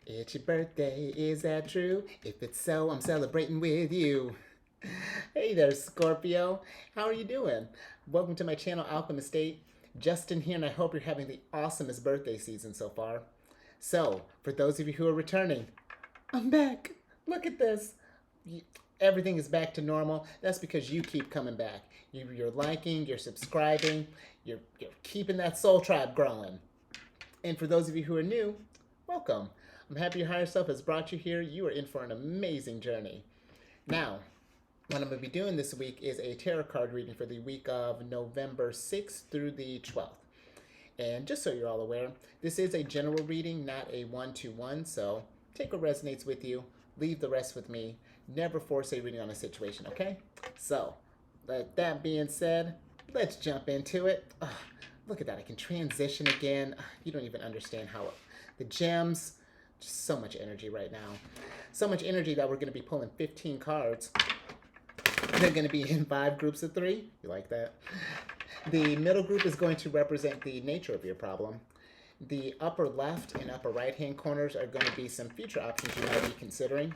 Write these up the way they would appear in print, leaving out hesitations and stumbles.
It's your birthday, is that true? If it's so, I'm celebrating with you. Hey there, Scorpio. How are you doing? Welcome to my channel, Alchemist. Justin here, and I hope you're having the awesomest birthday season so far. So, for those of you who are returning, I'm back. Look at this. Everything is back to normal. That's because you keep coming back. You're liking, you're subscribing, you're keeping that soul tribe growing. And for those of you who are new, welcome. I'm happy your higher self has brought you here. You are in for an amazing journey. Now, what I'm going to be doing this week is a tarot card reading for the week of November 6th through the 12th. And just so you're all aware, this is a general reading, not a one-to-one, so take what resonates with you, leave the rest with me. Never force a reading on a situation, okay? So, that being said, let's jump into it. Look at that, I can transition again. You don't even understand how the gems, just so much energy right now. So much energy that we're going to be pulling 15 cards. They're going to be in 5 groups of 3. You like that? The middle group is going to represent the nature of your problem. The upper left and upper right hand corners are going to be some future options you might be considering.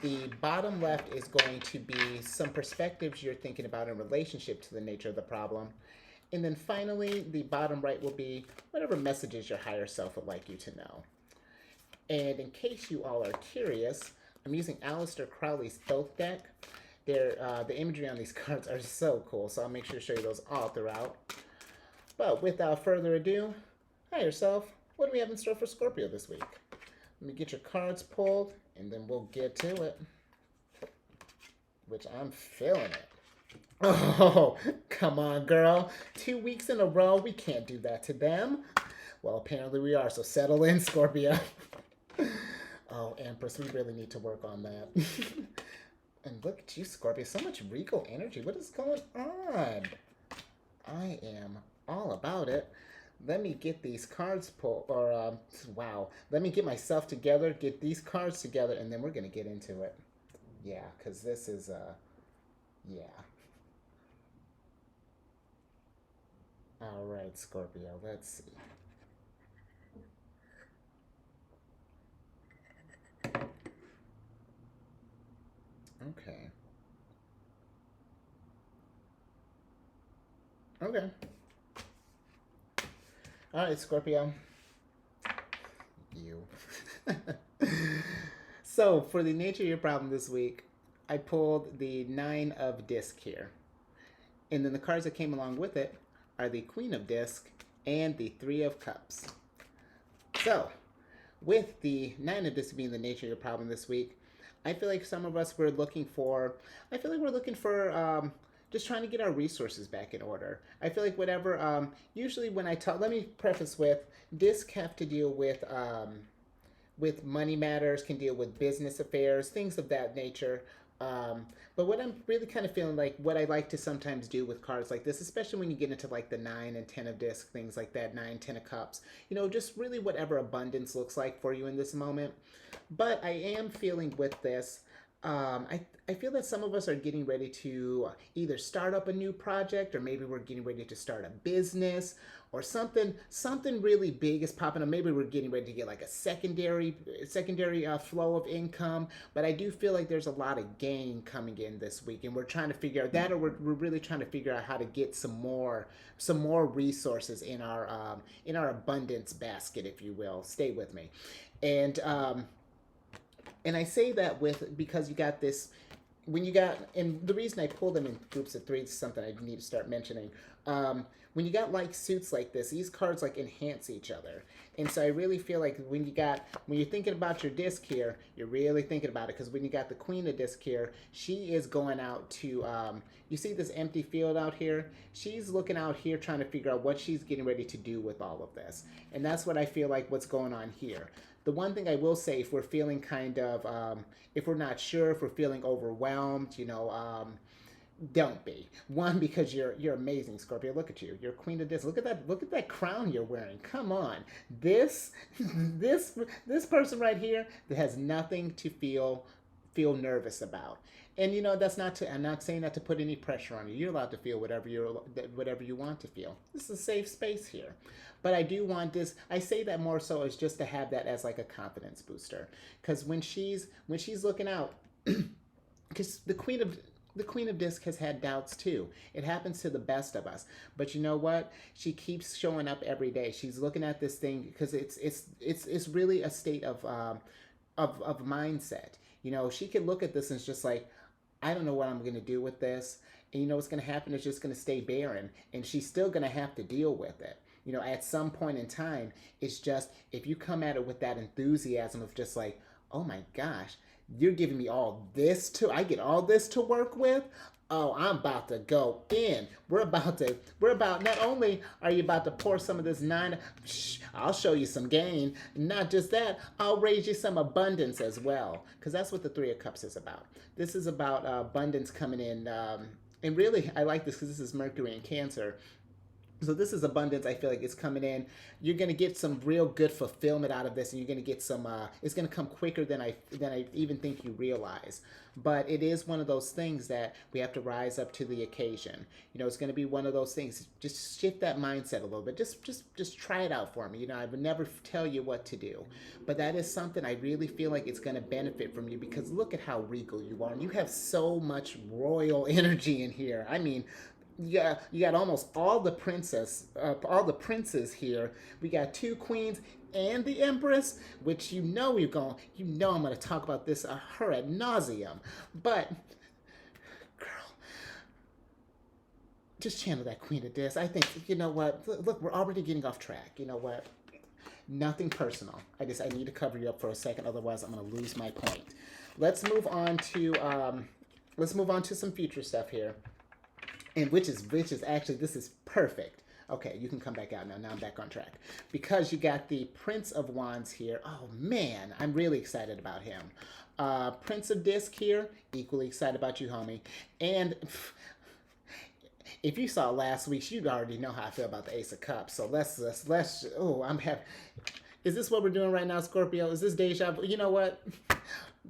The bottom left is going to be some perspectives you're thinking about in relationship to the nature of the problem. And then finally, the bottom right will be whatever messages your higher self would like you to know. And in case you all are curious, I'm using Aleister Crowley's Thoth deck. The imagery on these cards are so cool, so I'll make sure to show you those all throughout. But without further ado, higher self, what do we have in store for Scorpio this week? Let me get your cards pulled, and then we'll get to it. Which I'm feeling it. Oh, come on, girl. 2 weeks in a row, we can't do that to them. Well, apparently we are, so settle in, Scorpio. Oh, Empress, we really need to work on that. And look at you, Scorpio. So much regal energy. What is going on? I am all about it. Let me get these cards pulled. Wow. Let me get myself together, get these cards together, and then we're going to get into it. Yeah, because this is, yeah. All right, Scorpio. Let's see. Okay. Okay. All right, Scorpio. You. So, for the nature of your problem this week, I pulled the 9 of Disc here. And then the cards that came along with it are the Queen of Disc and the 3 of Cups. So, with the 9 of Disc being the nature of your problem this week, I feel like some of us were looking for, I feel like we're looking for just trying to get our resources back in order. I feel like whatever, usually when I talk, let me preface with, Disc have to deal with money matters, can deal with business affairs, things of that nature. But what I'm really kind of feeling like, what I like to sometimes do with cards like this, especially when you get into like the 9 and 10 of disc, things like that, 9, 10 of cups, you know, just really whatever abundance looks like for you in this moment. But I am feeling with this, I feel that some of us are getting ready to either start up a new project, or maybe we're getting ready to start a business, or something really big is popping up. Maybe we're getting ready to get like a secondary flow of income. But I do feel like there's a lot of gain coming in this week, and we're trying to figure out that, or we're really trying to figure out how to get some more resources in our abundance basket, if you will. Stay with me, and and I say that with because you got this when you got, and the reason I pull them in groups of 3 is something I need to start mentioning. When you got like suits like this, these cards like enhance each other, and so I really feel like when you're thinking about your disc here, you're really thinking about it, because when you got the Queen of Disc here, she is going out to you see this empty field out here. She's looking out here trying to figure out what she's getting ready to do with all of this, and that's what I feel like what's going on here. The one thing I will say, if we're feeling kind of, if we're not sure, if we're feeling overwhelmed, don't be. One, because you're amazing, Scorpio. Look at you. You're Queen of Disc. Look at that. Look at that crown you're wearing. Come on. This this person right here that has nothing to feel feel nervous about. And that's not to. I'm not saying that to put any pressure on you. You're allowed to feel whatever you want to feel. This is a safe space here. But I do want this. I say that more so as just to have that as like a confidence booster. Because when she's looking out, because the Queen of Disc has had doubts too. It happens to the best of us. But you know what? She keeps showing up every day. She's looking at this thing because it's really a state of mindset. She could look at this and it's just like, I don't know what I'm going to do with this. And what's going to happen is just going to stay barren. And she's still going to have to deal with it. At some point in time, it's just, if you come at it with that enthusiasm of just like, oh my gosh, you're giving me all this I get all this to work with. Oh, I'm about to go in. Not only are you about to pour some of this I'll show you some gain. Not just that, I'll raise you some abundance as well. Because that's what the Three of Cups is about. This is about abundance coming in. And really, I like this because this is Mercury in Cancer. So this is abundance. I feel like it's coming in. You're gonna get some real good fulfillment out of this, and you're gonna get some. It's gonna come quicker than I even think you realize. But it is one of those things that we have to rise up to the occasion. It's gonna be one of those things. Just shift that mindset a little bit. Just try it out for me. I would never tell you what to do, but that is something I really feel like it's gonna benefit from you because look at how regal you are. And you have so much royal energy in here. I mean. Yeah, you got almost all the princes here. We got two queens and the Empress, which I'm gonna talk about this her ad nauseum. But girl, just channel that Queen of Dis. I think what. Look, we're already getting off track. You know what? Nothing personal. I need to cover you up for a second, otherwise I'm gonna lose my point. Let's move on to some future stuff here. And which is actually, this is perfect. Okay, you can come back out now. Now I'm back on track. Because you got the Prince of Wands here. Oh, man, I'm really excited about him. Prince of Disc here. Equally excited about you, homie. And if you saw last week's, you'd already know how I feel about the Ace of Cups. So I'm happy. Is this what we're doing right now, Scorpio? Is this deja vu? You know what?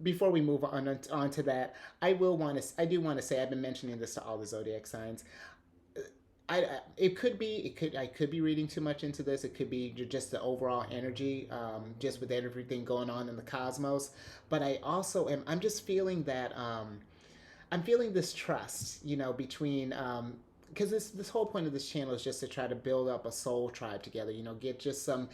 Before we move on to that, I do want to say, I've been mentioning this to all the zodiac signs. I could be reading too much into this. It could be just the overall energy, just with everything going on in the cosmos. But I'm just feeling that, I'm feeling this trust, between, because this whole point of this channel is just to try to build up a soul tribe together, get just some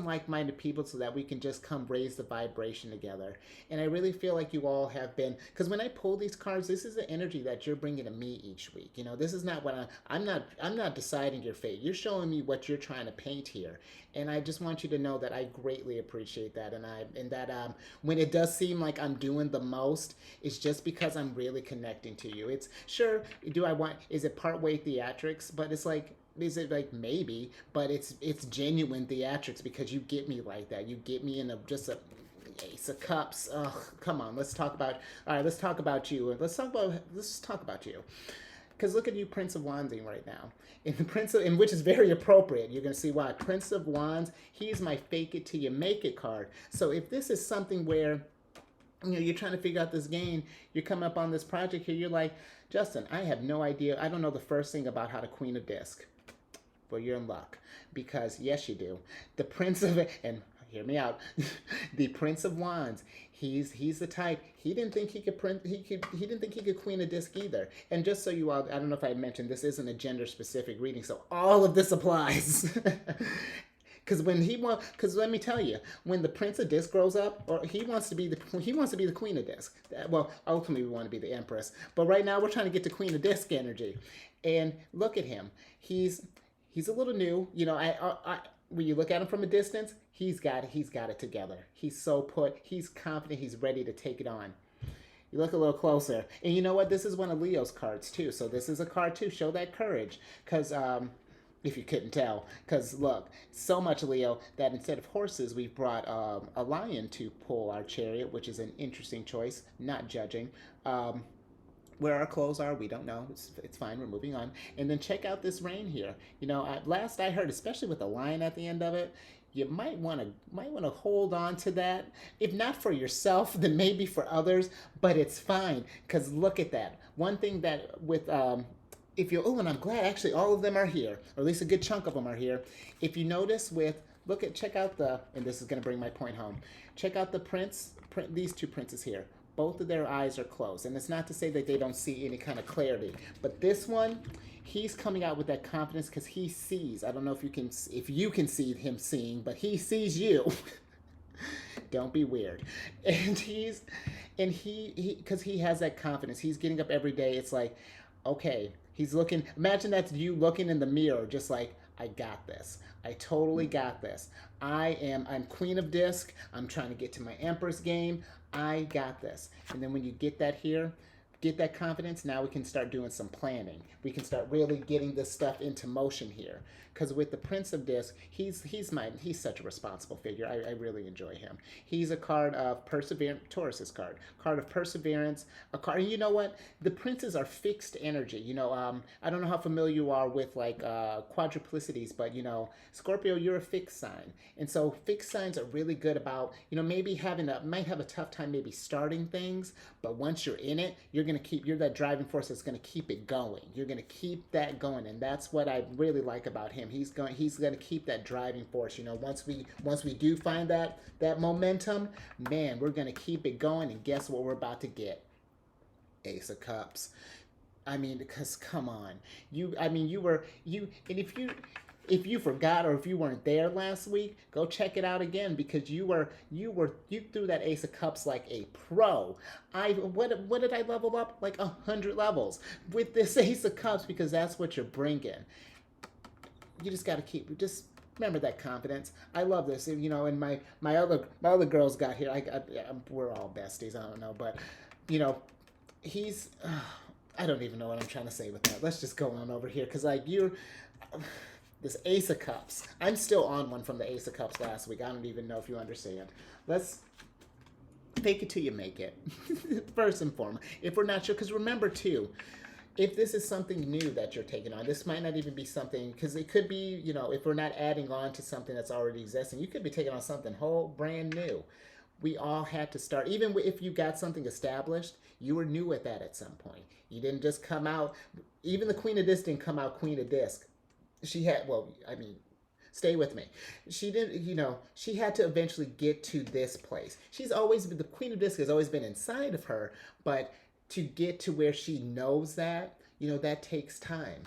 like-minded people so that we can just come raise the vibration together. And I really feel like you all have been, because when I pull these cards, this is the energy that you're bringing to me each week. This is not what I'm not deciding your fate. You're showing me what you're trying to paint here. And I just want you to know that I greatly appreciate that. And that when it does seem like I'm doing the most, it's just because I'm really connecting to you. It's sure, is it partway theatrics? But it's like, is it like maybe, but it's genuine theatrics because you get me like that. You get me in just a Ace of Cups. Ugh, come on, let's talk about you. Let's talk about you. Because look at you, Prince of Wands right now. And which is very appropriate. You're going to see why. Prince of Wands, he's my fake it till you make it card. So if this is something where, you're trying to figure out this game, you're coming up on this project here, you're like, Justin, I have no idea. I don't know the first thing about how to Queen of Disc. Well, you're in luck. Because, yes, you do. The Prince of, and hear me out, the Prince of Wands, he's the type, he didn't think he could Queen a Disc either. And just so you all, I don't know if I mentioned, this isn't a gender specific reading, so all of this applies. Because let me tell you, when the Prince of Disc grows up, or he wants to be the Queen of Disc. Well, ultimately we want to be the Empress, but right now we're trying to get to Queen of Disc energy. And look at him, he's a little new. When you look at him from a distance, he's got it together. He's so put, he's confident, he's ready to take it on. You look a little closer, and you know what? This is one of Leo's cards too. So this is a card too. Show that courage, because if you couldn't tell, because look, so much Leo that instead of horses, we've brought a lion to pull our chariot, which is an interesting choice. Not judging. Where our clothes are, we don't know. It's fine. We're moving on. And then check out this rain here. Last I heard, especially with the lion at the end of it, you might want to hold on to that. If not for yourself, then maybe for others. But it's fine because look at that. One thing that with if you and I'm glad actually all of them are here, or at least a good chunk of them are here. If you notice with check out the, and this is going to bring my point home. Check out the these two princes here. Both of their eyes are closed, and it's not to say that they don't see any kind of clarity, but this one, he's coming out with that confidence because he sees. I don't know if you can see him seeing, but he sees you. Don't be weird. And he because he has that confidence. He's getting up every day. It's like, okay, he's looking. Imagine that's you looking in the mirror, just like, I got this. I totally got this. I'm Queen of Disc. I'm trying to get to my Empress game. I got this. And then when you get that here, get that confidence, now we can start doing some planning. We can start really getting this stuff into motion here. Because with the Prince of Disc, he's such a responsible figure. I really enjoy him. He's a card of perseverance, Taurus's card of perseverance. A card, and you know what? The princes are fixed energy. I don't know how familiar you are with like quadruplicities, but Scorpio, you're a fixed sign, and so fixed signs are really good about maybe might have a tough time maybe starting things, but once you're in it, you're that driving force that's going to keep it going. You're going to keep that going, and that's what I really like about him. He's going to keep that driving force. Once we do find that momentum, man, we're going to keep it going. And guess what we're about to get? Ace of Cups. I mean, because come on, and if you forgot or if you weren't there last week, go check it out again because you threw that Ace of Cups like a pro. What did I level up? Like 100 levels with this Ace of Cups because that's what you're bringing. You just got to just remember that confidence. I love this. And my other girls got here. We're all besties. I don't know, but he's. I don't even know what I'm trying to say with that. Let's just go on over here because this Ace of Cups. I'm still on one from the Ace of Cups last week. I don't even know if you understand. Let's fake it till you make it. First and foremost, if we're not sure, because remember too, if this is something new that you're taking on, this might not even be something, because it could be, if we're not adding on to something that's already existing, you could be taking on something whole brand new. We all had to start, even if you got something established, you were new at that at some point. You didn't just come out, even the Queen of Disc didn't come out Queen of Disc. She had, stay with me. She didn't, she had to eventually get to this place. She's always been, the Queen of Disc has always been inside of her, but to get to where she knows that, that takes time.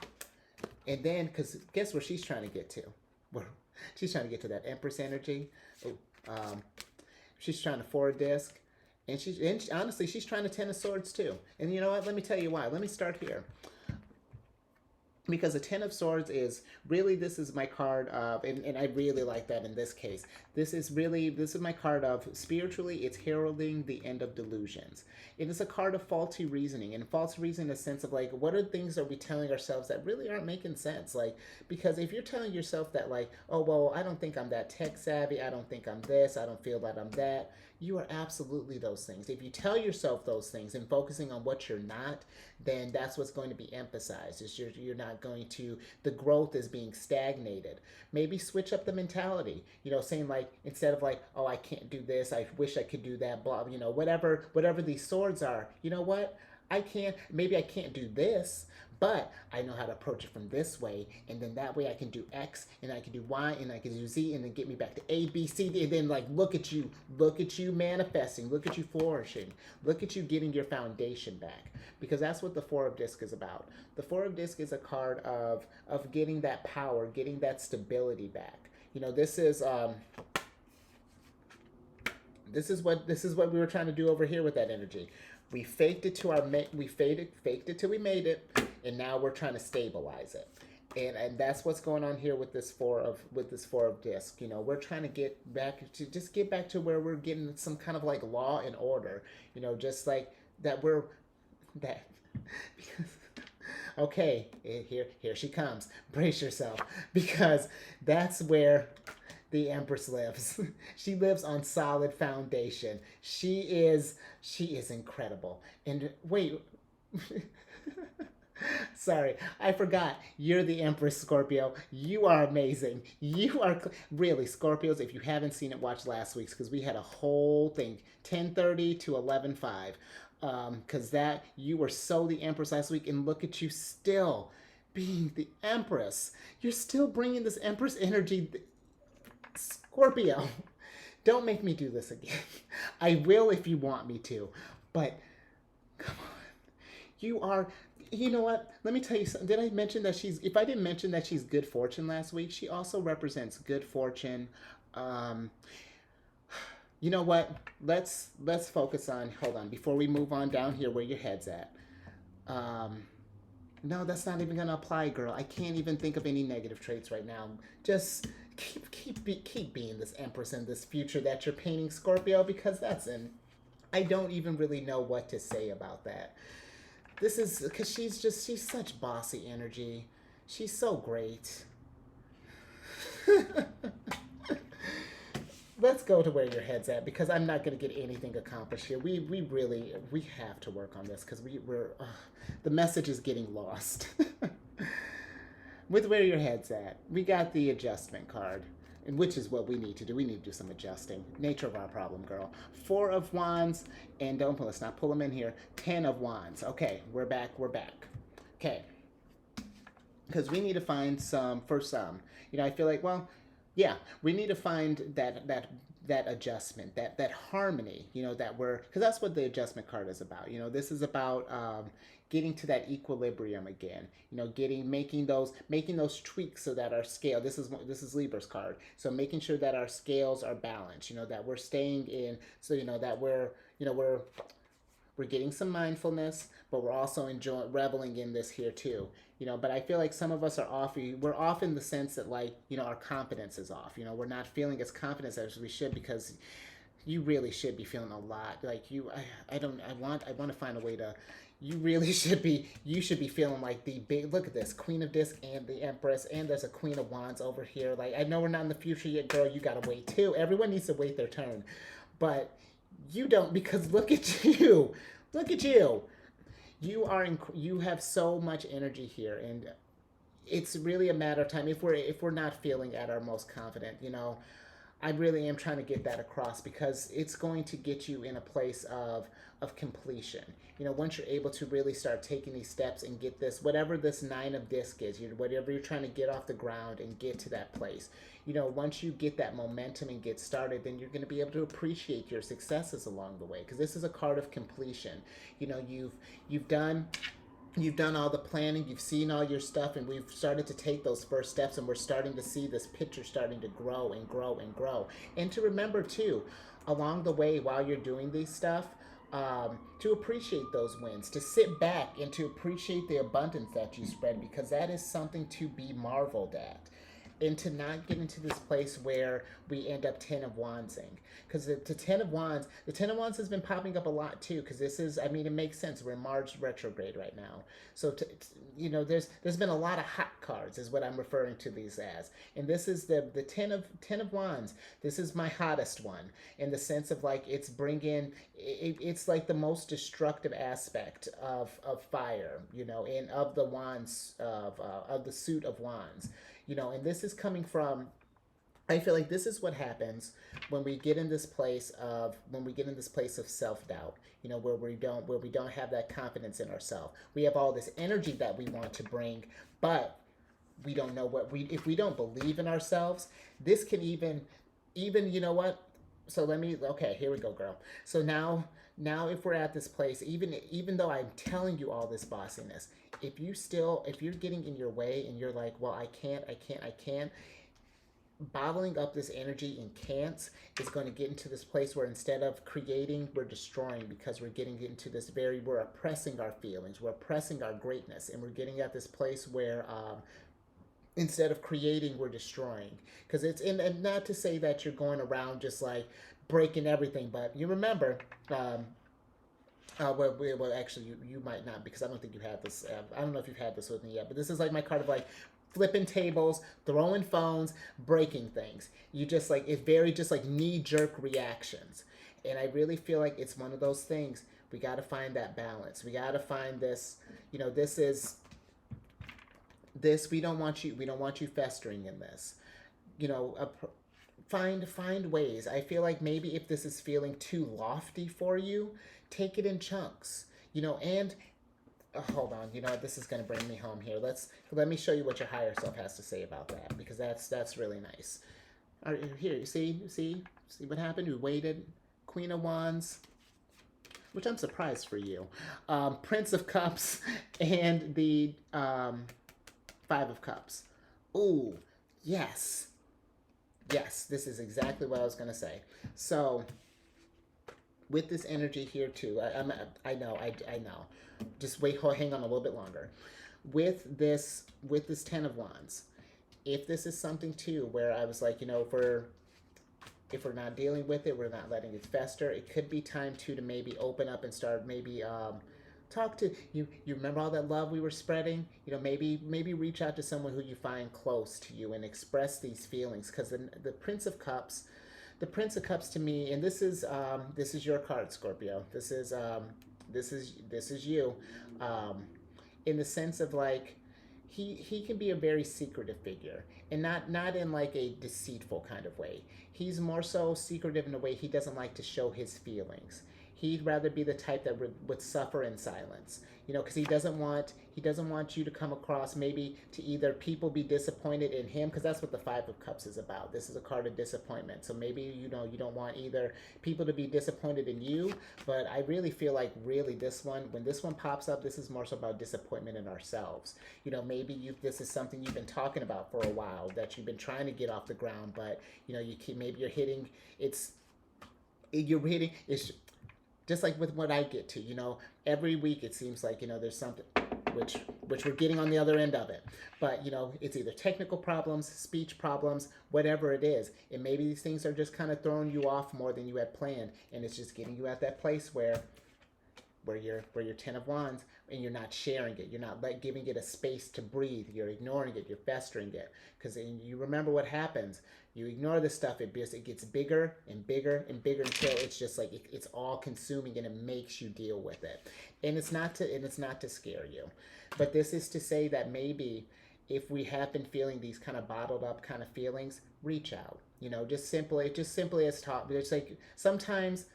And then, because guess where she's trying to get to? Well, she's trying to get to that Empress energy. She's trying to forward disc. And honestly, she's trying to Ten of Swords too. And you know what? Let me tell you why. Let me start here. Because the Ten of Swords is really, this is my card of, and I really like that in this case. This is my card of, spiritually, it's heralding the end of delusions. It is a card of faulty reasoning, and false reasoning in the sense of like, what are things that we telling ourselves that really aren't making sense? Like, because if you're telling yourself that like, oh, well, I don't think I'm that tech savvy, I don't think I'm this, I don't feel that I'm that, you are absolutely those things. If you tell yourself those things and focusing on what you're not, then that's what's going to be emphasized. Is you're not going to, the growth is being stagnated. Maybe switch up the mentality, saying like, instead of like, oh, I can't do this, I wish I could do that, blah, whatever these swords are, you know what? Maybe I can't do this, but I know how to approach it from this way, and then that way I can do X, and I can do Y, and I can do Z, and then get me back to A, B, C, D, and then like, look at you manifesting, look at you flourishing, look at you getting your foundation back, because that's what the Four of Disc is about. The Four of Disc is a card of getting that power, getting that stability back. This is what we were trying to do over here with that energy. We faked it to faked it till we made it, and now we're trying to stabilize it. And that's what's going on here with this four of disc. We're trying to get back to where we're getting some kind of like law and order. Just like that because okay, here she comes. Brace yourself, because that's where the Empress lives. She lives on solid foundation. She is incredible. And wait, Sorry, I forgot. You're the Empress, Scorpio. You are amazing. You are really Scorpios. If you haven't seen it, watch last week's because we had a whole thing, 10:30 to 11:05. Because that you were so the Empress last week, and look at you still being the Empress. You're still bringing this Empress energy, Scorpio. Don't make me do this again. I will if you want me to, but come on. You are, you know what? Let me tell you something. Did I mention that if I didn't mention that she's good fortune last week, she also represents good fortune. Um, you know what? Let's focus on, hold on, before we move on down here where your head's at. Um, no, that's not even gonna apply, girl. I can't even think of any negative traits right now. Just keep being this Empress in this future that you're painting, Scorpio, because that's in. I don't even really know what to say about that. This is because she's such bossy energy. She's so great. Let's go to where your head's at because I'm not going to get anything accomplished here. We really we have to work on this because we're the message is getting lost. With where your head's at, we got the adjustment card, and which is what we need to do. We need to do some adjusting. Nature of our problem, girl. 4 of Wands, and let's not pull them in here. 10 of Wands. Okay, we're back. We're back. Okay, because we need to find some for some. I feel like yeah, we need to find that adjustment, that harmony. That because that's what the adjustment card is about. This is about getting to that equilibrium again. Making those tweaks so that our scale. This is Libra's card. So making sure that our scales are balanced. That we're staying in. So that we're getting some mindfulness, but we're also enjoying reveling in this here too. But I feel like some of us are off. We're off in the sense that our confidence is off. We're not feeling as confident as we should because you really should be feeling a lot. Like I want to find a way to. You really should be. You should be feeling like the big. Look at this, Queen of Disc and the Empress, and there's a Queen of Wands over here. Like I know we're not in the future yet, girl. You gotta wait too. Everyone needs to wait their turn, but you don't because look at you. Look at you. You have so much energy here, and it's really a matter of time. If we're not feeling at our most confident, I really am trying to get that across because it's going to get you in a place of completion. Once you're able to really start taking these steps and get this, whatever this 9 of Disc is, whatever you're trying to get off the ground and get to that place. Once you get that momentum and get started, then you're going to be able to appreciate your successes along the way because this is a card of completion. You've done all the planning, you've seen all your stuff, and we've started to take those first steps, and we're starting to see this picture starting to grow and grow and grow. And to remember too, along the way while you're doing these stuff, to appreciate those wins, to sit back and to appreciate the abundance that you spread because that is something to be marveled at. And to not get into this place where we end up 10 of Wandsing. Because the 10 of Wands has been popping up a lot too. Because it makes sense. We're in Mars retrograde right now. So, there's been a lot of hot cards, is what I'm referring to these as. And this is the 10 of Wands. This is my hottest one in the sense of it's it's like the most destructive aspect of fire, and of the wands of the suit of wands. And this is coming from. I feel like this is what happens when we get in this place of self-doubt, where we don't have that confidence in ourselves. We have all this energy that we want to bring, but we don't know if we don't believe in ourselves, this can even you know what? So okay, here we go, girl. So now if we're at this place, even though I'm telling you all this bossiness, if you're getting in your way and you're like, well, I can't, bottling up this energy and can'ts is going to get into this place where instead of creating, we're destroying because we're getting into this we're oppressing our feelings, we're oppressing our greatness, and we're getting at this place where instead of creating, we're destroying. Because and not to say that you're going around just like breaking everything, but you remember, actually, you might not because I don't think you had this. I don't know if you've had this with me yet, but this is like my card of flipping tables, throwing phones, breaking things. You just it's very just knee-jerk reactions. And I really feel like it's one of those things. We got to find that balance. We got to find this, this is This we don't want you festering in this. You know, find ways. I feel like maybe if this is feeling too lofty for you, take it in chunks. You know, and hold on. You know, this is going to bring me home here. Let me show you what your higher self has to say about that, because that's really nice. All right, here, you see what happened? We waited. Queen of Wands, which I'm surprised for you. Prince of Cups and the Five of Cups. Ooh, yes. Yes, this is exactly what I was going to say. So, with this energy here too, I know. Just wait, hang on a little bit longer. With this Ten of Wands, if this is something too where I was like, you know, if we're not dealing with it, we're not letting it fester, it could be time too to maybe open up and start maybe talk to you. You remember all that love we were spreading? You know, maybe reach out to someone who you find close to you and express these feelings, because the Prince of Cups, to me, and this is your card, Scorpio. This is you, um, in the sense of like he can be a very secretive figure, and not in like a deceitful kind of way. He's more so secretive in a way he doesn't like to show his feelings. He'd rather be the type that would suffer in silence, you know, because he doesn't want you to come across maybe to either people be disappointed in him, because that's what the Five of Cups is about. This is a card of disappointment, so maybe, you know, you don't want either people to be disappointed in you, but I really feel like really this one, when this one pops up, this is more so about disappointment in ourselves. You know, maybe this is something you've been talking about for a while, that you've been trying to get off the ground, but you know, maybe you're hitting it's just like with what I get to, you know, every week it seems like, you know, there's something which we're getting on the other end of it. But, you know, it's either technical problems, speech problems, whatever it is. And maybe these things are just kind of throwing you off more than you had planned. And it's just getting you at that place where you're Ten of Wands, and you're not sharing it. You're not giving it a space to breathe. You're ignoring it. You're festering it. Because you remember what happens. You ignore this stuff. It gets bigger and bigger and bigger until it's just like it's all consuming, and it makes you deal with it. And it's not to scare you, but this is to say that maybe if we have been feeling these kind of bottled up kind of feelings, reach out. You know, just simply as talk. It's like sometimes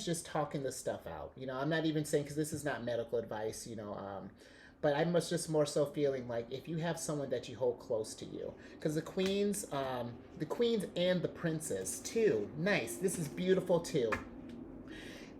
just talking this stuff out. You know, I'm not even saying, because this is not medical advice, you know, but I'm just more so feeling like if you have someone that you hold close to you, because the queens and the princes too. Nice. This is beautiful too.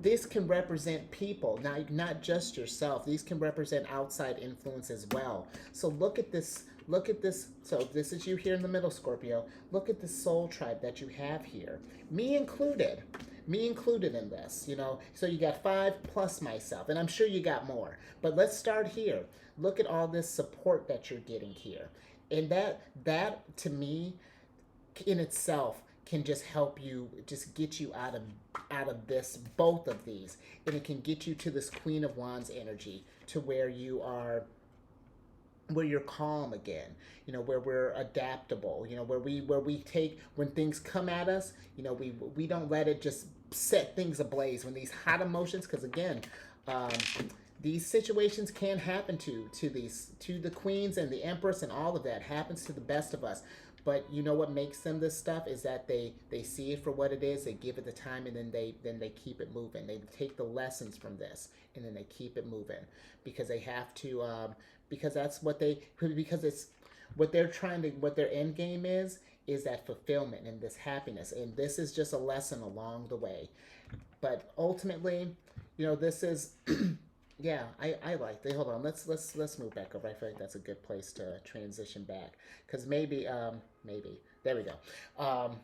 This can represent people, not just yourself. These can represent outside influence as well. So look at this. Look at this. So this is you here in the middle, Scorpio. Look at the soul tribe that you have here. Me included. Me included in this, you know. So you got 5 plus myself, and I'm sure you got more. But let's start here. Look at all this support that you're getting here. And that to me in itself can just help you, just get you out of this, both of these, and it can get you to this Queen of Wands energy, to where you're calm again, you know, where we're adaptable, you know, where we take, when things come at us, you know, we don't let it just set things ablaze when these hot emotions, because again, um, these situations can happen to the queens and the Empress, and all of that happens to the best of us. But you know what makes them this stuff is that they see it for what it is, they give it the time, and then they keep it moving. They take the lessons from this, and then they keep it moving, because they have to, because that's because it's what they're trying to, what their end game is that fulfillment and this happiness, and this is just a lesson along the way. But ultimately, you know, this is yeah, I like they hold on, let's move back over. I feel like that's a good place to transition back, because maybe there we go.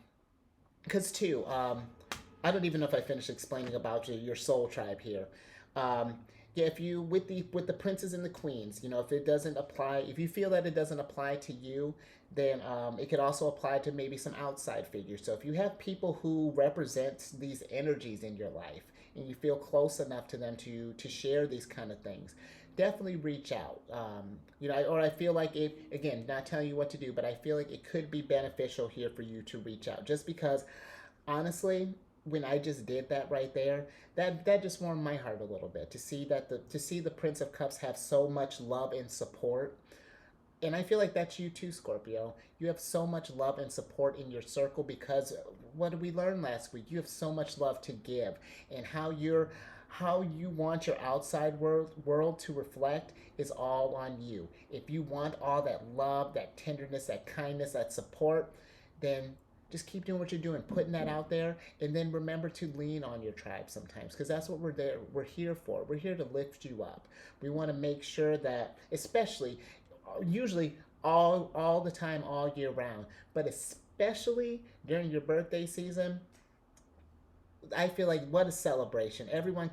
Because too, I don't even know if I finished explaining about your soul tribe here. um yeah, if you, with the princes and the queens, you know, if it doesn't apply, if you feel that it doesn't apply to you, then it could also apply to maybe some outside figures. So if you have people who represent these energies in your life, and you feel close enough to them to share these kind of things, definitely reach out. You know, or I feel like it, again, not telling you what to do, but I feel like it could be beneficial here for you to reach out, just because honestly, when I just did that right there, that just warmed my heart a little bit, to see the Prince of Cups have so much love and support. And I feel like that's you too, Scorpio. You have so much love and support in your circle because what did we learn last week? You have so much love to give, and how you want your outside world to reflect is all on you. If you want all that love, that tenderness, that kindness, that support, then just keep doing what you're doing, putting that out there, and then remember to lean on your tribe sometimes, because that's what we're here for. We're here to lift you up. We want to make sure that, especially, usually all the time, all year round, but especially during your birthday season, I feel like what a celebration. Everyone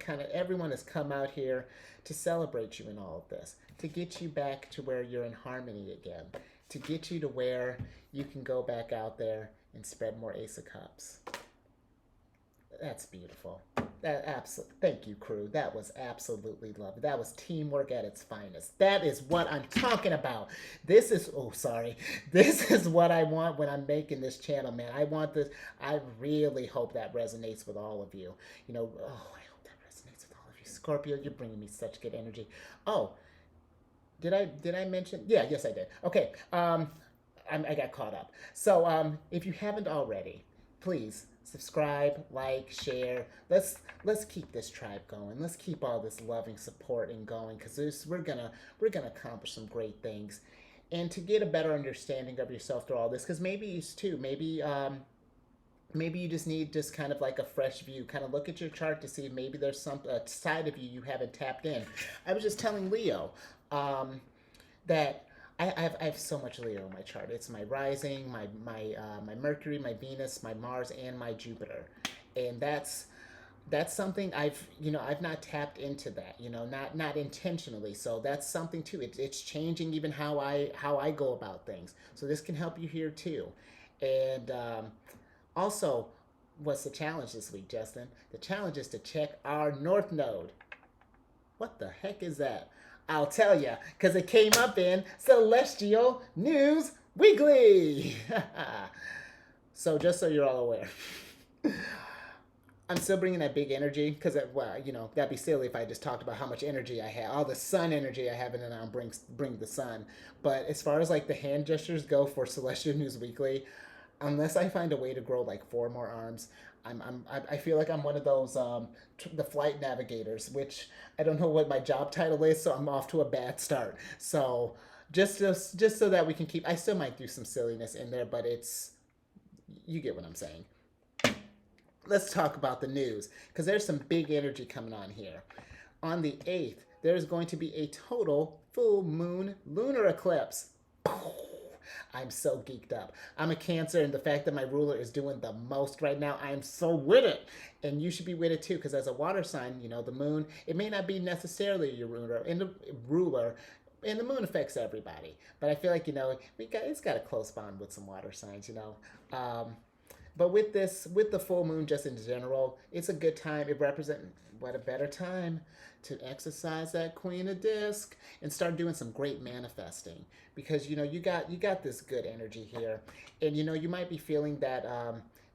has come out here to celebrate you in all of this, to get you back to where you're in harmony again, to get you to where you can go back out there and spread more Ace of Cups. That's beautiful. Thank you, crew. That was absolutely lovely. That was teamwork at its finest. That is what I'm talking about. This is what I want when I'm making this channel, man. I want this. I really hope that resonates with all of you. I hope that resonates with all of you. Scorpio, you're bringing me such good energy. Oh, did I mention? Yeah, yes I did. Okay. I got caught up. So if you haven't already, please subscribe, like, share. Let's keep this tribe going. Let's keep all this loving support and going, because we're gonna accomplish some great things, and to get a better understanding of yourself through all this. Because maybe you too. Maybe you just need just kind of like a fresh view. Kind of look at your chart to see if maybe there's some side of you haven't tapped in. I was just telling Leo that I have so much Leo in my chart. It's my rising, my Mercury, my Venus, my Mars, and my Jupiter, and that's something I've not tapped into that, not intentionally. So that's something too. It's changing even how I go about things. So this can help you here too, and also, what's the challenge this week, Justin? The challenge is to check our North Node. What the heck is that? I'll tell you, because it came up in Celestial News Weekly. So just so you're all aware, I'm still bringing that big energy because, that'd be silly if I just talked about how much energy I have, all the sun energy I have, and then I'll bring the sun. But as far as like the hand gestures go for Celestial News Weekly, unless I find a way to grow like 4 more arms, I feel like I'm one of those the flight navigators, which I don't know what my job title is, so I'm off to a bad start. So just so that we can keep, I still might do some silliness in there, but you get what I'm saying. Let's talk about the news, because there's some big energy coming on here. On the 8th, there's going to be a total full moon lunar eclipse. I'm so geeked up. I'm a Cancer, and the fact that my ruler is doing the most right now, I am so with it. And you should be with it too, because as a water sign, the moon, it may not be necessarily your ruler, and the moon affects everybody. But I feel like, it's got a close bond with some water signs, But with the full moon, just in general, it's a good time. It represents, what a better time to exercise that Queen of Disc and start doing some great manifesting, because you got this good energy here, and you might be feeling that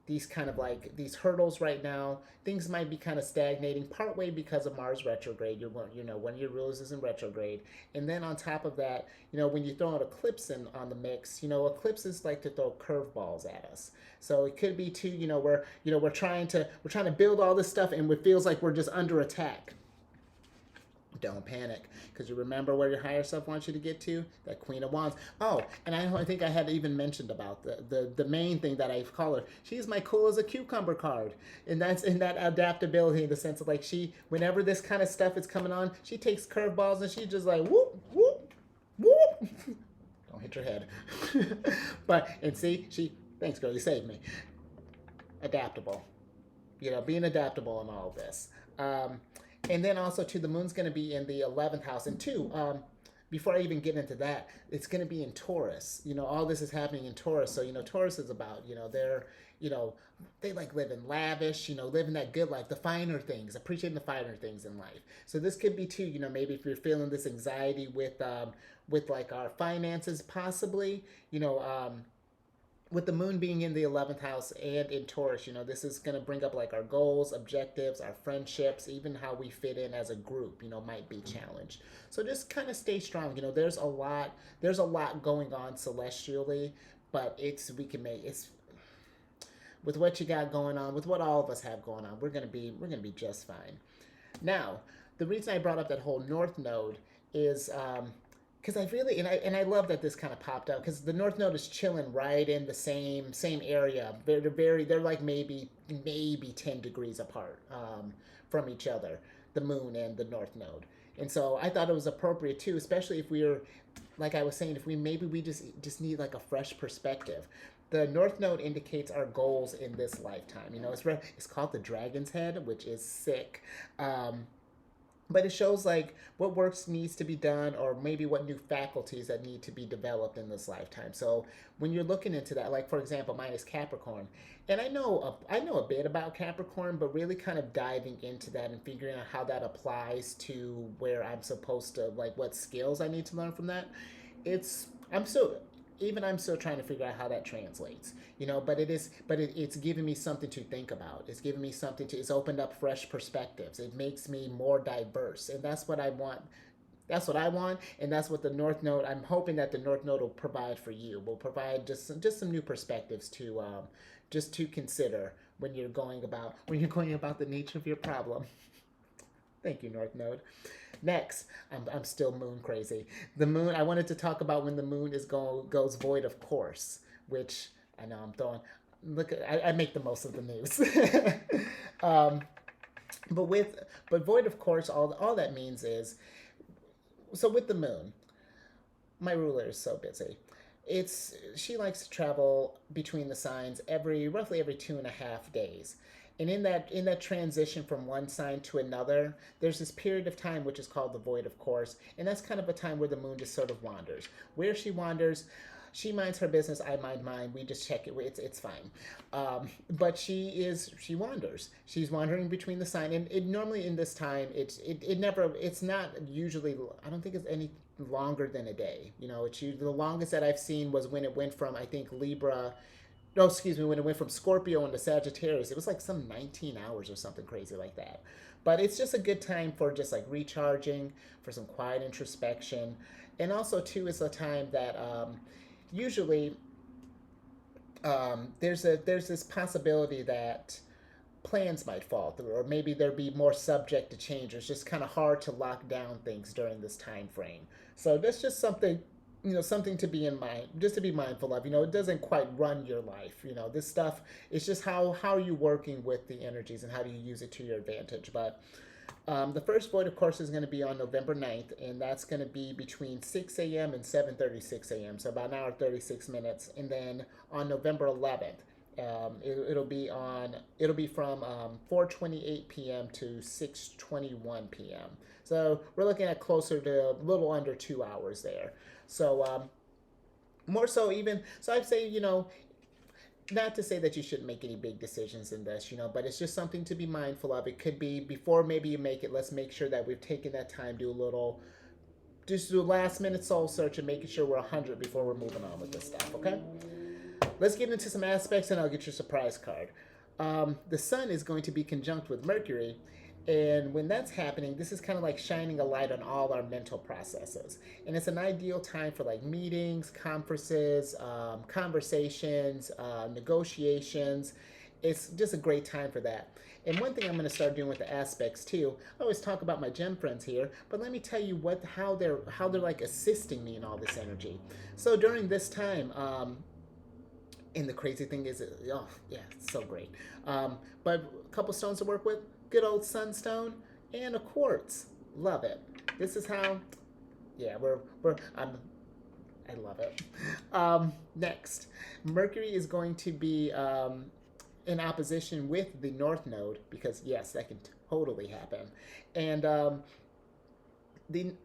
these kind of like these hurdles right now, things might be kind of stagnating partway because of Mars retrograde. One of your rulers is in retrograde, and then on top of that, when you throw an eclipse on the mix, eclipses like to throw curveballs at us. So it could be too, we're trying to build all this stuff, and it feels like we're just under attack. Don't panic, because you remember where your higher self wants you to get to, that Queen of Wands. Oh, and I think I had even mentioned about the main thing that I call her. She's my cool as a cucumber card, and that's in that adaptability, in the sense of like, whenever this kind of stuff is coming on, she takes curveballs and she's just like whoop whoop whoop. Don't hit your head. Thanks girl, you saved me. Adaptable, being adaptable in all of this. And then also, too, the moon's going to be in the 11th house. And two, before I even get into that, it's going to be in Taurus. All this is happening in Taurus. So, Taurus is about, they like living lavish, living that good life, the finer things, appreciating the finer things in life. So this could be, too, maybe if you're feeling this anxiety with like our finances, possibly, with the moon being in the 11th house and in Taurus, this is going to bring up like our goals, objectives, our friendships, even how we fit in as a group, might be challenged. So just kind of stay strong. There's a lot going on celestially, but we can make it's with what you got going on, with what all of us have going on, we're gonna be just fine. Now, the reason I brought up that whole North Node is because I really and I love that this kind of popped up because the North Node is chilling right in the same area. They're like maybe 10 degrees apart from each other, the Moon and the North Node. And so I thought it was appropriate too, especially if we were, like I was saying, if we just need like a fresh perspective. The North Node indicates our goals in this lifetime. It's called the Dragon's Head, which is sick. But it shows like what works needs to be done, or maybe what new faculties that need to be developed in this lifetime. So when you're looking into that, like for example, mine is Capricorn, and I know a bit about Capricorn, but really kind of diving into that and figuring out how that applies to where I'm supposed to, like what skills I need to learn from that. It's I'm still even I'm still trying to figure out how that translates, it's given me something to think about. It's opened up fresh perspectives. It makes me more diverse, and that's what I want. That's what I want, and that's what the North Node. I'm hoping that the North Node will provide for you. Will provide just some new perspectives to just to consider when you're going about the nature of your problem. Thank you, North Node. Next, I'm still moon crazy. The moon. I wanted to talk about when the moon goes void of course, which I know I'm throwing. Look, I make the most of the news. um, but void of course, all that means is, so with the moon, my ruler is so busy. She likes to travel between the signs roughly every 2.5 days. And in that transition from one sign to another, there's this period of time which is called the void of course, and that's kind of a time where the moon just sort of wanders. Where she wanders, she minds her business, I mind mine. We just check it. It's fine. But she wanders. She's wandering between the sign, and normally in this time, it's not usually. I don't think it's any longer than a day. The longest that I've seen was when it went from, I think, Libra. No, excuse me, when it went from Scorpio into Sagittarius. It was like some 19 hours or something crazy like that. But it's just a good time for just like recharging, for some quiet introspection. And also, too, is a time that usually there's this possibility that plans might fall through, or maybe they'll be more subject to change. It's just kind of hard to lock down things during this time frame. So that's just something to be in mind, just to be mindful of. It doesn't quite run your life. This stuff is just how are you working with the energies, and how do you use it to your advantage. But the first void, of course, is going to be on November 9th, and that's going to be between 6 a.m. and 7:36 a.m., so about an hour 36 minutes. And then on November 11th, it'll be from 4:28 p.m. to 6:21 p.m. So we're looking at closer to a little under 2 hours there. So more so even so, I'd say not to say that you shouldn't make any big decisions in this, but it's just something to be mindful of. It could be before maybe you make it. Let's make sure that we've taken that time, just do a last minute soul search and making sure we're 100 before we're moving on with this stuff. Okay, let's get into some aspects, and I'll get your surprise card. The sun is going to be conjunct with Mercury. And when that's happening, this is kind of like shining a light on all our mental processes. And it's an ideal time for like meetings, conferences, conversations, negotiations. It's just a great time for that. And one thing I'm going to start doing with the aspects too, I always talk about my gem friends here, but let me tell you how they're like assisting me in all this energy. So during this time, and the crazy thing is, oh yeah, it's so great. But a couple stones to work with. Good old sunstone and a quartz. Love it. This is how. Yeah, I love it. Next, Mercury is going to be in opposition with the North Node, because yes, that can totally happen. And the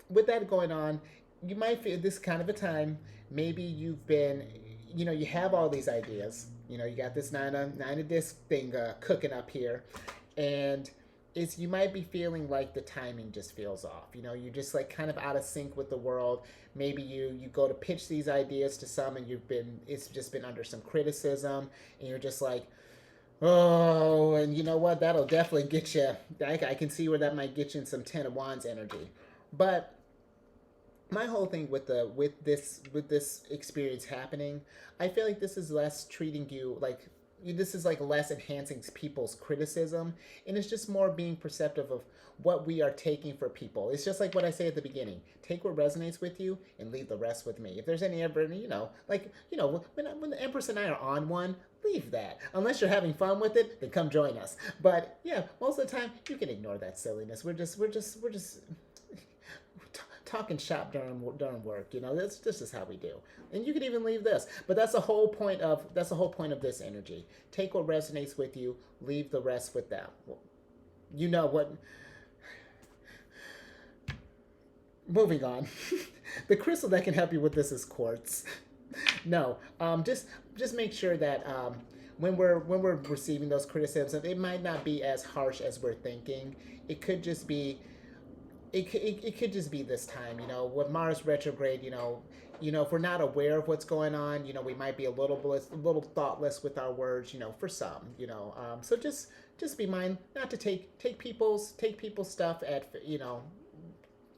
with that going on, you might feel this kind of a time. Maybe you've been, you have all these ideas. You got this nine of disc thing cooking up here, and is you might be feeling like the timing just feels off. You know, you're just like kind of out of sync with the world. Maybe you go to pitch these ideas to some, and it's just been under some criticism, and you're just like, oh, and you know what? That'll definitely get you. I can see where that might get you in some Ten of Wands energy. But my whole thing with this experience happening, I feel like this is less treating you like this is like less enhancing people's criticism, and it's just more being perceptive of what we are taking for people. It's just like what I say at the beginning: take what resonates with you and leave the rest with me. If there's any ever, when the Empress and I are on one, leave that. Unless you're having fun with it, then come join us. But yeah, most of the time you can ignore that silliness. We're just talking shop during work. You know, this is how we do. And you can even leave this. But that's the whole point of this energy. Take what resonates with you, leave the rest with them. You know what? Moving on. The crystal that can help you with this is quartz. No, just make sure that when we're receiving those criticisms, it might not be as harsh as we're thinking. It could just be it could just be this time, you know, with Mars retrograde, if we're not aware of what's going on, we might be a little thoughtless with our words, for some, so just be mind not to take people's stuff at,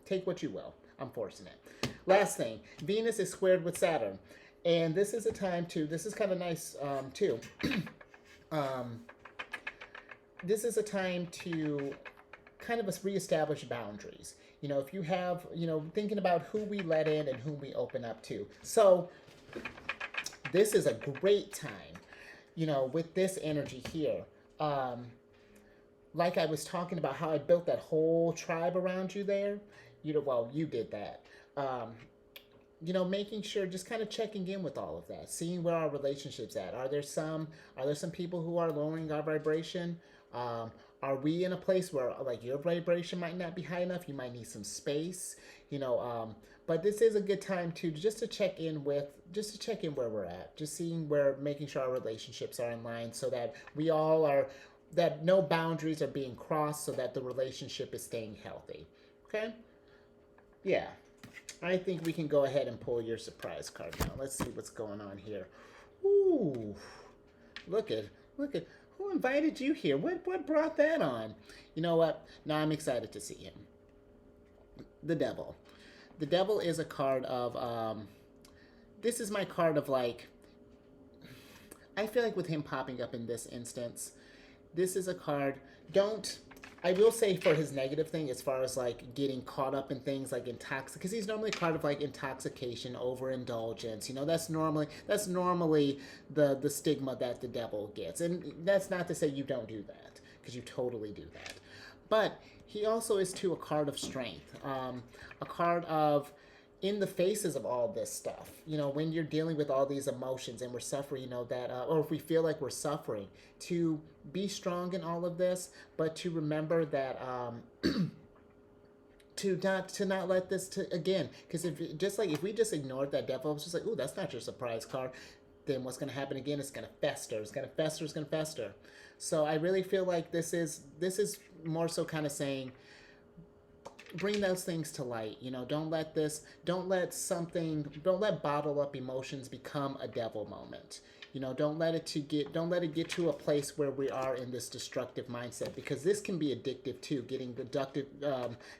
take what you will. I'm forcing it. Last thing, Venus is squared with Saturn, and this is a time to. This is kind of nice too. This is a time to kind of reestablish boundaries. If you have, thinking about who we let in and who we open up to. So this is a great time, with this energy here. Like I was talking about how I built that whole tribe around you there. You did that. Making sure, just kind of checking in with all of that, seeing where our relationships at. Are there some people who are lowering our vibration? Are we in a place where like your vibration might not be high enough? You might need some space, but this is a good time to check in where we're at, just making sure our relationships are in line, so that that no boundaries are being crossed, so that the relationship is staying healthy. Okay? Yeah. I think we can go ahead and pull your surprise card now. Let's see what's going on here. Ooh. Look at who invited you here? What brought that on? You know what? Now I'm excited to see him. The Devil. The Devil is a card of this is my card of like, I feel like with him popping up in this instance, this is a card, I will say for his negative thing, as far as like getting caught up in things like because he's normally a card of like intoxication, overindulgence. That's normally the stigma that the Devil gets, and that's not to say you don't do that, because you totally do that. But he also is too a card of strength, a card of, in the faces of all this stuff, when you're dealing with all these emotions and we're suffering, or if we feel like we're suffering, to be strong in all of this, but to remember that to not let this again, because if we just ignored that Devil, it's just like, ooh, that's not your surprise card, then what's going to happen again? It's going to fester. It's going to fester. So I really feel like this is more so kind of saying, bring those things to light. Don't let bottle up emotions become a Devil moment. Don't let it get to a place where we are in this destructive mindset, because this can be addictive too, getting addicted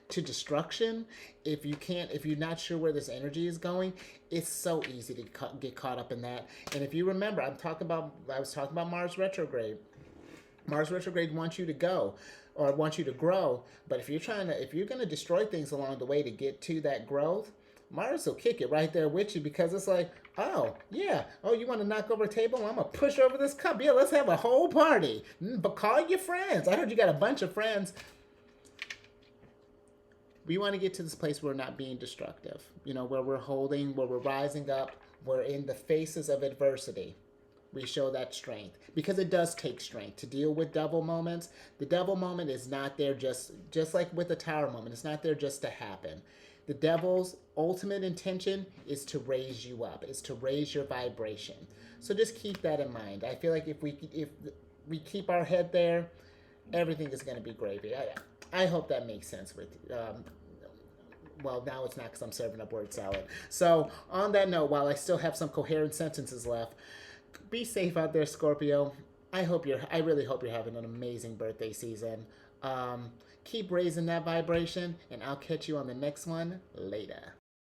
to destruction. If you're not sure where this energy is going, it's so easy to get caught up in that. And if you remember, I was talking about Mars retrograde. Mars retrograde wants you to go, or wants you to grow, but if you're going to destroy things along the way to get to that growth, Mars will kick it right there with you, because it's like, oh, yeah, you want to knock over a table? Well, I'm going to push over this cup. Yeah, let's have a whole party. But call your friends. I heard you got a bunch of friends. We want to get to this place where we're not being destructive, where we're rising up, we're in the faces of adversity. We show that strength, because it does take strength to deal with Devil moments. The Devil moment is not there just like with the Tower moment. It's not there just to happen. The Devil's ultimate intention is to raise you up, is to raise your vibration. So just keep that in mind. I feel like if we keep our head there, Everything is going to be gravy. I hope that makes sense with you. Well, now it's not because I'm serving up word salad. So, on that note, while I still have some coherent sentences left, be safe out there, Scorpio. I really hope you're having an amazing birthday season. Keep raising that vibration, and I'll catch you on the next one later.